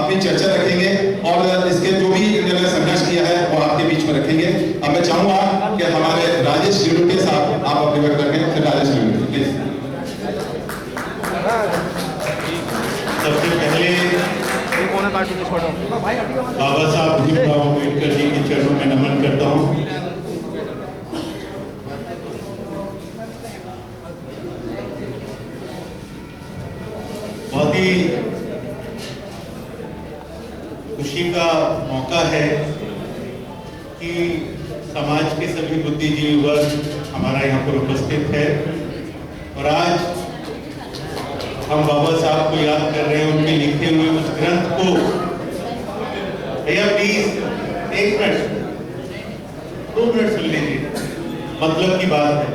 अपनी चर्चा रखेंगे और इसके जो भी इन्होंने संघर्ष किया है वो आपके बीच में रखेंगे। अब मैं चाहूंगा कि हमारे राजेश गिरुटे साहब आप अपने वक्त रखें। फिर राजेश गिरुटे प्लीज। सबसे पहले बाबा साहब भीमराव अम्बेडकर जी के चरणों में नमन करता हूँ। बहुत ही खुशी का मौका है कि समाज के सभी बुद्धिजीवी वर्ग हमारा यहाँ पर उपस्थित है और आज हम बाबा साहब को याद कर रहे हैं, उनके लिखे हुए उस ग्रंथ को। भैया प्लीज एक मिनट 2 मिनट सुन लीजिए, मतलब की बात है।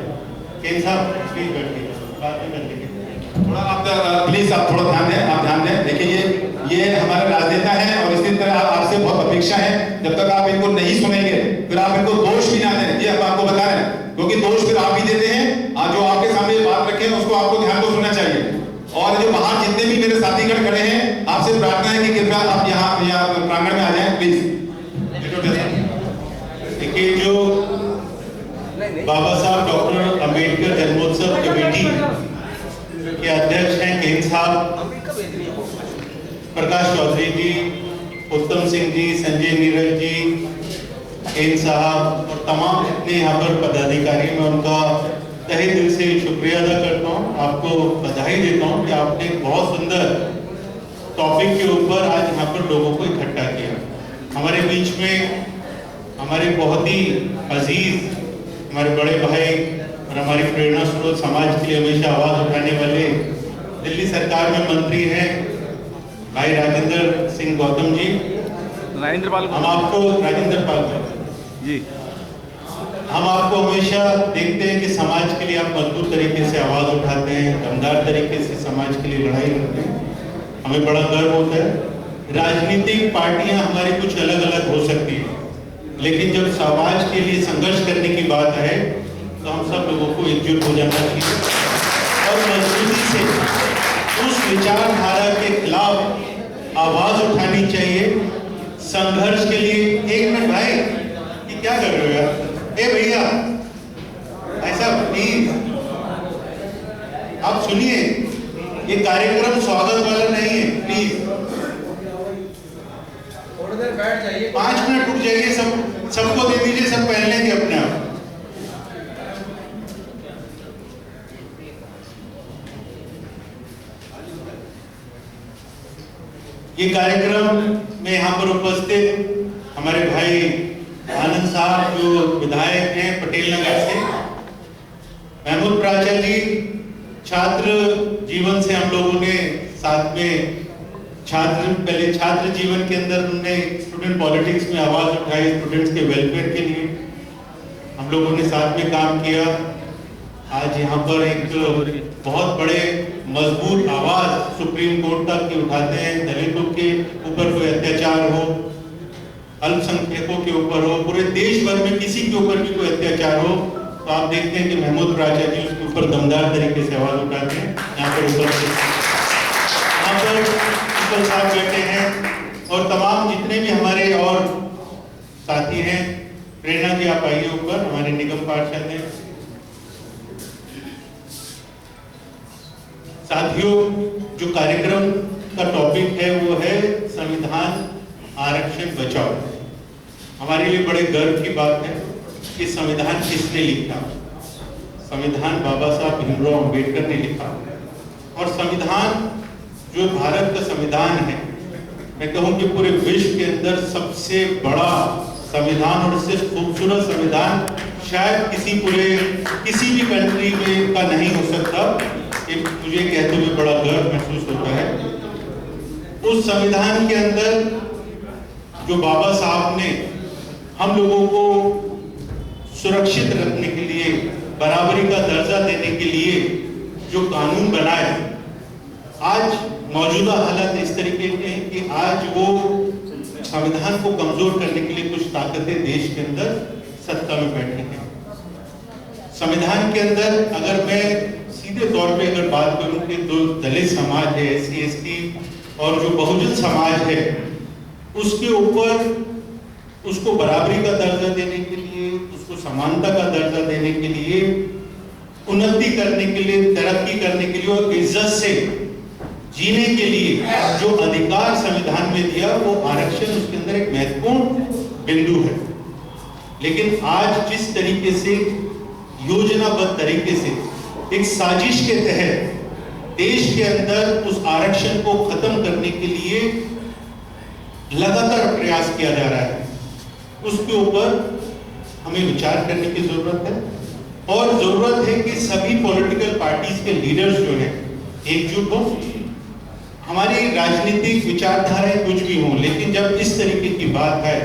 केन साहब प्लीज बैठिए, बात नहीं कर लीजिए थोड़ा आप प्लीज आप थोड़ा ध्यान दें, आप ध्यान दें। देखिए ये हमारे राजनेता हैं और इसी तरह आपसे बहुत अपेक्षा है, जब तक आप इनको नहीं सुनेंगे फिर आप इनको दोष भी ना दें। ये हम आपको बता रहे हैं, क्योंकि दोष फिर आप ही देते हैं। जो आपके सामने बात रखे हैं उसको आपको ध्यान को सुनना चाहिए। और जो बाहर जितने भी मेरे साथीगण खड़े हैं, आपसे प्रार्थना है कि कृपया आप यहाँ प्रांगण में आ जाएं प्लीज। देखिए, जो बाबा साहब डॉक्टर अम्बेडकर जन्मोत्सव कमेटी के अध्यक्ष हैं केन साहब, प्रकाश चौधरी जी, उत्तम सिंह जी, संजय नीरज जी, केन साहब और तमाम जितने यहाँ पर पदाधिकारी, मैं उनका तहे दिल से शुक्रिया अदा करता हूँ। आपको बधाई देता हूँ कि आपने बहुत सुंदर टॉपिक के ऊपर आज यहाँ पर लोगों को इकट्ठा किया। हमारे बीच में हमारे बहुत ही अजीज हमारे बड़े भाई और हमारी प्रेरणा स्रोत, समाज के लिए हमेशा आवाज उठाने वाले दिल्ली सरकार में मंत्री हैं भाई राजेंद्र सिंह गौतम जी। राजेंद्र पाल हम आपको राजेंद्र पाल जी, हम आपको हमेशा देखते हैं कि समाज के लिए आप मजबूत तरीके से आवाज उठाते हैं, दमदार तरीके से समाज के लिए लड़ाई करते हैं। हमें बड़ा गर्व होता है। राजनीतिक पार्टियां हमारी कुछ अलग अलग हो सकती है, लेकिन जब समाज के लिए संघर्ष करने की बात है तो हम सब लोगों को एकजुट हो जाना चाहिए और मजबूती से उस विचारधारा के खिलाफ आवाज उठानी चाहिए। संघर्ष के लिए एक मिनट भाई, ये क्या कर रहे हो यार? ए भैया ऐसा प्लीज आप सुनिए, ये कार्यक्रम स्वागत वाला नहीं है। प्लीज थोड़ी देर बैठ जाइए, 5 मिनट रुक जाइए। सबको दे दीजिए, सब पहन लेंगे अपने आप। ये कार्यक्रम में यहाँ पर उपस्थित हमारे भाई आनंद साहब जो विधायक हैं पटेल नगर से, महमूद प्राचार्य जी, छात्र जीवन से हम लोगों ने साथ में पहले छात्र जीवन के अंदर उन्होंने स्टूडेंट पॉलिटिक्स में आवाज उठाई, स्टूडेंट्स के वेलफेयर के लिए हम लोगों ने साथ में काम किया। आज यहाँ पर एक बहुत बड़े मजबूत आवाज सुप्रीम कोर्ट तक की उठाते हैं। दलितों के ऊपर कोई अत्याचार हो, अल्पसंख्यकों के ऊपर हो, पूरे देश भर में किसी के ऊपर भी कोई अत्याचार हो, तो आप देखते हैं कि महमूद प्राचार्य जी उसके ऊपर दमदार तरीके से आवाज उठाते हैं। यहाँ पर ऊपर साहब बैठे हैं और तमाम जितने भी हमारे और साथी हैं। प्रेरणा जी आप आइए ऊपर, हमारे निगम पार्षद हैं। साथियों, जो कार्यक्रम का टॉपिक है वो है संविधान आरक्षण बचाओ। हमारे लिए बड़े गर्व की बात है कि संविधान किसने लिखा? संविधान बाबा साहब भीमराव अम्बेडकर ने लिखा। और संविधान जो भारत का संविधान है, मैं कहूँ कि पूरे विश्व के अंदर सबसे बड़ा संविधान और इससे खूबसूरत संविधान शायद किसी भी कंट्री में का नहीं हो सकता। मुझे कहते हुए बड़ा गर्व महसूस होता है। उस संविधान के अंदर जो बाबा साहब ने हम लोगों को सुरक्षित रखने के लिए, बराबरी का दर्जा देने के लिए जो कानून बनाए, आज मौजूदा हालात इस तरीके के हैं कि आज वो संविधान को कमजोर करने के लिए कुछ ताकतें देश के अंदर सत्ता में बैठी हैं। संविधान के अंदर अगर मैं सीधे तौर पे अगर बात करूं कि जो दलित समाज है, SC ST और जो बहुजन समाज है उसके ऊपर उसको बराबरी का दर्जा देने के लिए, उसको समानता का दर्जा देने के लिए, उन्नति करने के लिए, तरक्की करने के लिए और इज्जत से जीने के लिए जो अधिकार संविधान में दिया वो आरक्षण उसके अंदर एक महत्वपूर्ण बिंदु है। लेकिन आज जिस तरीके से योजनाबद्ध तरीके से एक साजिश के तहत देश के अंदर उस आरक्षण को खत्म करने के लिए लगातार प्रयास किया जा रहा है, उसके ऊपर हमें विचार करने की जरूरत है और जरूरत है कि सभी पॉलिटिकल पार्टीज के लीडर्स जो हैं एकजुट हो। हमारी राजनीतिक विचारधाराएं कुछ भी हों, लेकिन जब इस तरीके की बात है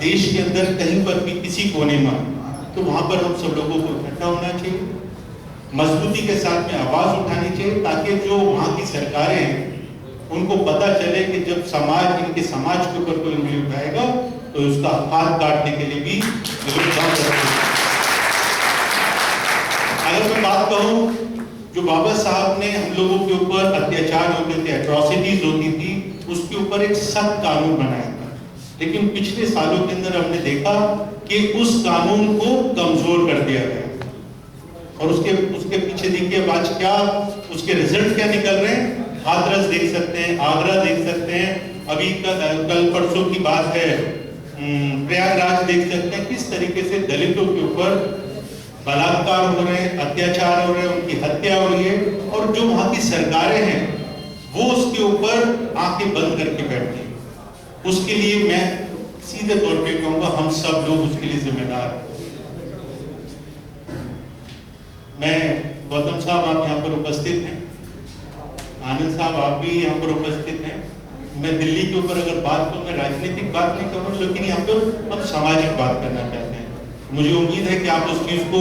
देश के अंदर कहीं पर भी किसी कोने में, तो वहां पर हम सब लोगों को इकट्ठा होना चाहिए, मजबूती के साथ में आवाज उठानी चाहिए, ताकि जो वहां की सरकारें हैं उनको पता चले कि जब समाज इनके समाज के ऊपर कोई उंगली उठाएगा तो उसका हाथ काटने के लिए भी अगर मैं बात कहूं, जो बाबा साहब ने हम लोगों के ऊपर अत्याचार होते थे, एट्रोसिटीज होती थी, उसके ऊपर एक सख्त कानून बनाया था। लेकिन पिछले सालों के अंदर हमने देखा कि उस कानून को कमजोर कर दिया गया और उसके पीछे देखिए आज क्या उसके रिजल्ट क्या निकल रहे हैं। हाथरस देख सकते हैं, आगरा देख सकते हैं, अभी कल परसों की बात है प्रयागराज देख सकते हैं किस तरीके से दलितों के ऊपर बलात्कार हो रहे हैं, अत्याचार हो रहे हैं, उनकी हत्या हो रही है और जो वहां की सरकारें हैं वो उसके ऊपर आंखें बंद करके बैठती हैं। उसके लिए मैं सीधे तौर पे कहूंगा हम सब लोग उसके लिए जिम्मेदार हैं। मैं गौतम साहब आप यहाँ पर उपस्थित हैं, आनंद साहब आप भी यहाँ पर उपस्थित हैं। मैं दिल्ली के ऊपर अगर बात करूं, मैं राजनीतिक बात नहीं करूँ, लेकिन यहाँ पर हम सामाजिक बात करना चाहते हैं। मुझे उम्मीद है कि आप उस चीज को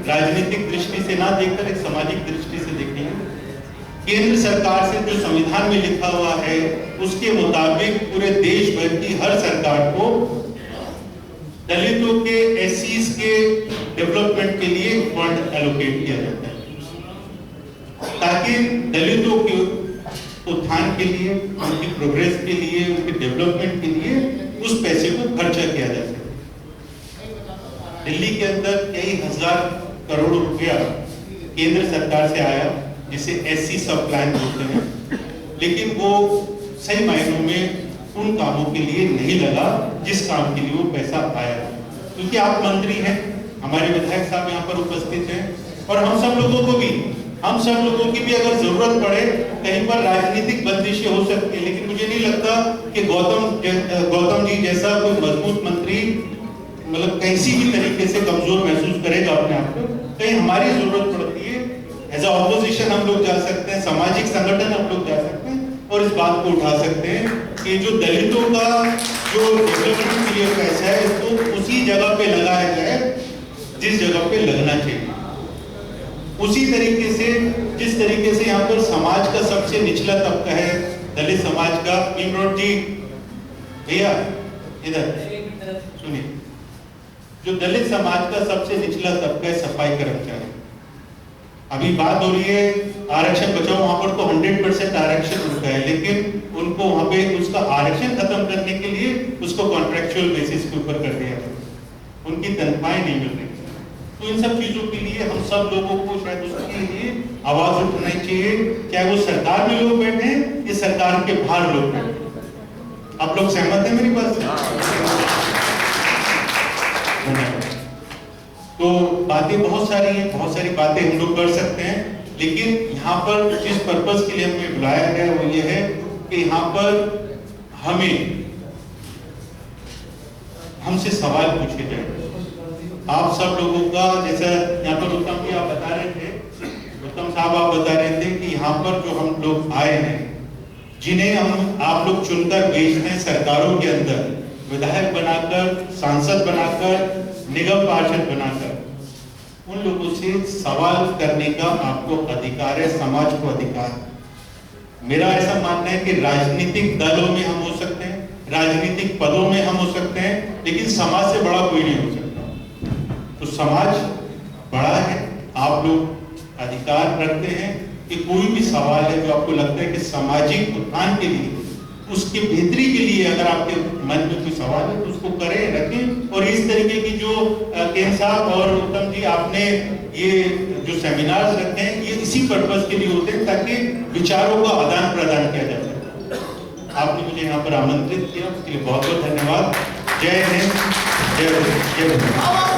राजनीतिक दृष्टि से ना देखकर एक सामाजिक दृष्टि से देखेंगे। केंद्र सरकार से जो संविधान में लिखा हुआ है उसके मुताबिक पूरे देश भर की हर सरकार को दलितों के, एससीज के डेवलपमेंट के लिए फंड एलोकेट किया जाता है ताकि दलितों के उत्थान के लिए, उनकी प्रोग्रेस के लिए, उनके डेवलपमेंट के लिए उस पैसे को खर्चा किया जा सके। दिल्ली के अंदर कई हजार करोड़ रुपया केंद्र सरकार से आया जिसे एससी सब प्लान बोलते हैं, लेकिन वो सही मायनों में उन कामों के लिए नहीं लगा जिस काम के लिए वो पैसा आया। क्योंकि आप मंत्री हैं, हमारे विधायक साहब यहाँ पर उपस्थित हैं और हम सब लोगों की भी अगर जरूरत पड़े कहीं पर राजनीतिक बंदिशें हो सकती है, लेकिन मुझे नहीं लगता कि गौतम जी जैसा कोई मजबूत मंत्री मतलब किसी भी तरीके से कमजोर महसूस करेगा अपने आप को। कहीं हमारी जरूरत पड़ती है, एज अ ऑपोजिशन हम लोग जा सकते हैं, सामाजिक संगठन हम लोग जा सकते हैं और इस बात को उठा सकते हैं कि जो दलितों का जो डेवलपमेंट के लिए पैसा है इसको उसी जगह पे लगाया जाए जिस जगह पे लगना चाहिए। उसी तरीके से जिस तरीके से यहाँ पर समाज का सबसे निचला तबका है दलित समाज का, भीमराव जी भैया इधर सुनिए, जो दलित समाज का सबसे निचला तबका है सफाई कर्मचारी। अभी बात हो रही है आरक्षण बचाओ, वहां पर तो 100% आरक्षण उनका है, लेकिन उनको वहां पे उसका आरक्षण खत्म करने के लिए उसको कॉन्ट्रेक्चुअल बेसिस के ऊपर कर दिया गया, उनकी तनख्वाहें नहीं मिल रही। तो इन सब चीजों के लिए हम सब लोगों को शायद उसके लिए आवाज उठानी चाहिए, चाहे वो सरकार में लोग बैठे हैं या सरकार के बाहर लोग बैठे। आप लोग सहमत हैं मेरी बात से? तो बातें बहुत सारी हैं, बहुत सारी बातें हम लोग कर सकते हैं, लेकिन यहाँ पर जिस पर्पस के लिए हमें बुलाया गया वो ये है कि यहाँ पर हमसे सवाल पूछे जाए। आप सब लोगों का, जैसा यहाँ पर उत्तम जी आप बता रहे थे, उत्तम साहब आप बता रहे थे कि यहाँ पर जो हम लोग आए हैं, जिन्हें आप लोग चुनकर भेजते हैं सरकारों के अंदर, विधायक बनाकर, सांसद बनाकर, निगम पार्षद बनाकर, उन लोगों से सवाल करने का आपको अधिकार है, समाज को अधिकार है। मेरा ऐसा मानना है कि राजनीतिक दलों में हम हो सकते हैं, राजनीतिक पदों में हम हो सकते हैं, लेकिन समाज से बड़ा कोई नहीं हो सकता। तो समाज बड़ा है, आप लोग अधिकार रखते हैं कि कोई भी सवाल है जो आपको लगता है कि सामाजिक उत्थान के लिए, उसके बेहतरी के लिए अगर आपके मन में कोई सवाल है तो उसको करें, रखें। और इस तरीके की जो केन साहब और उत्तम जी आपने ये जो सेमिनार्स रखे हैं, ये इसी पर्पस के लिए होते हैं ताकि विचारों का आदान प्रदान किया जा सके। आपने मुझे यहाँ पर आमंत्रित किया, उसके लिए बहुत बहुत धन्यवाद। जय हिंद, जय भारत।